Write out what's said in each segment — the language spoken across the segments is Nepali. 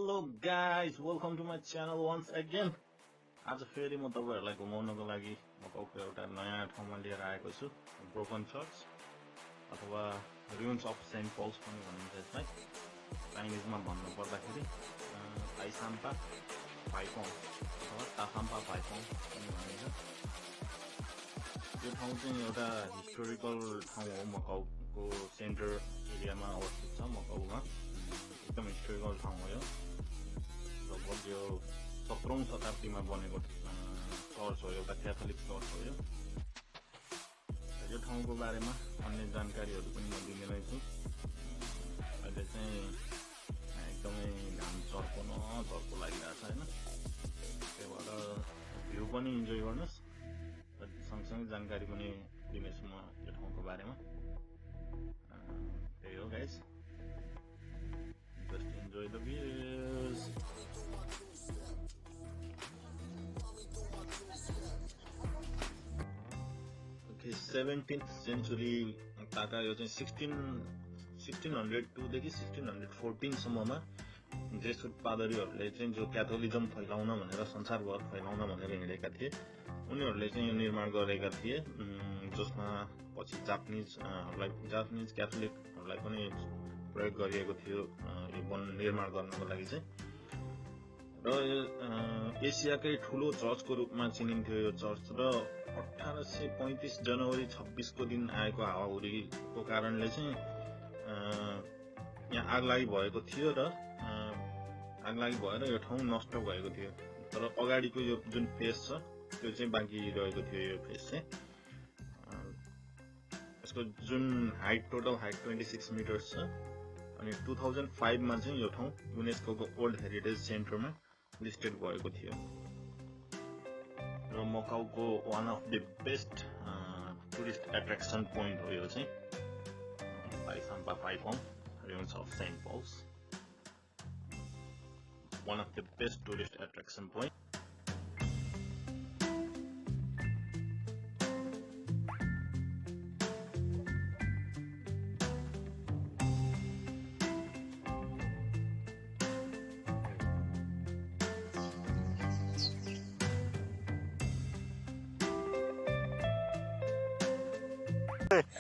Hello guys, welcome to my channel once again. आज फेरि म तपाईहरुलाई घुमाउनको लागि मकाउको एउटा नयाँ ठाउँमा लिएर आएको छु। ब्रोकन चर्च अथवा रुइन्स अफ सेन्ट पल्स पनि भनिन्छ यसलाई। चाइनिजमा भन्नु पर्दाखेरि ताइसाम्पा पाइपोङ अथवा तासाम्पा पाइपोङ पनि भनिन्छ। यो ठाउँ चाहिँ एउटा हिस्टोरिकल ठाउँ हो। मकाउको सेन्टर एरियामा अवस्थित छ। मकाउमा एकदम हिस्टोरिकल ठाउँ हो। यो लगभग यो 17औं शताब्दीमा बनेको चर्च हो। एउटा क्याथोलिक चर्च हो। यो ठाउँको बारेमा अन्य जानकारीहरू पनि म दिने नै छु। अहिले चाहिँ एकदमै घाम चर्को लागिरहेछ हैन। त्यही भएर भ्यू पनि इन्जोय गर्नुस्, सँगसँगै जानकारी पनि दिनेछु म यो ठाउँको बारेमा। त्यही हो guys, just enjoy the views. Okay, 17th century ताका यो चाहिँ 1602 देखि 1614 सम्ममा जेसुट पादरीहरूले चाहिँ जो क्याथोलिजम फैलाउन भनेर संसारभर फैलाउन भनेर हिँडेका थिए, उनीहरूले चाहिँ यो निर्माण गरेका थिए, जसमा पछि जापानिज क्याथोलिकहरूलाई पनि प्रयोग गरिएको थियो यो निर्माण गर्नको लागि चाहिँ। र एसियाकै ठूलो चर्चको रूपमा चिनिन्थ्यो यो चर्च। र 1835 जनवरी 26 को दिन आएको हावाहुरीको कारणले चाहिँ यहाँ आगलागी भएको थियो र आगलागी भएर यो ठाउँ नष्ट भएको थियो। तर अगाडिको यो जुन फेस छ त्यो चाहिँ बाँकी रहेको थियो। यो फेस चाहिँ यसको जुन टोटल हाइट 26 मिटर्स छ। अनि 2005 मा चाहिँ यो ठाउँ युनेस्को को ओल्ड हेरिटेज सेन्टरमा लिस्टेड भएको थियो। र मकाउको one of the best tourist attraction point हो यो चाहिँ ताइसाम्पा पाइपोङ ruins of Saint Paul's. One of the best tourist attraction point.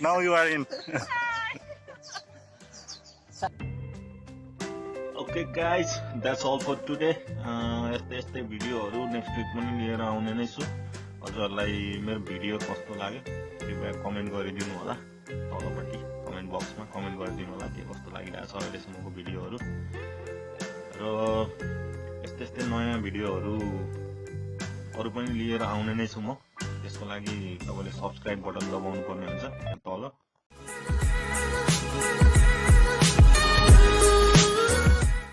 Now you are in. Okay guys, that's all for today. यस्तै भिडियोहरू नेक्स्ट विक पनि लिएर आउने नै छु। हजुरहरूलाई मेरो भिडियो कस्तो लाग्यो कृपया कमेन्ट गरिदिनु होला। तलपट्टि कमेन्ट बक्समा कमेन्ट गरिदिनु होला के कस्तो लागिरहेछ अहिलेसम्मको भिडियोहरू। र यस्तै नयाँ भिडियोहरू अरू पनि लिएर आउने नै छु म। त्यसको लागि तपाईले सब्स्क्राइब बटन दबाउनु पर्ने हुन्छ तल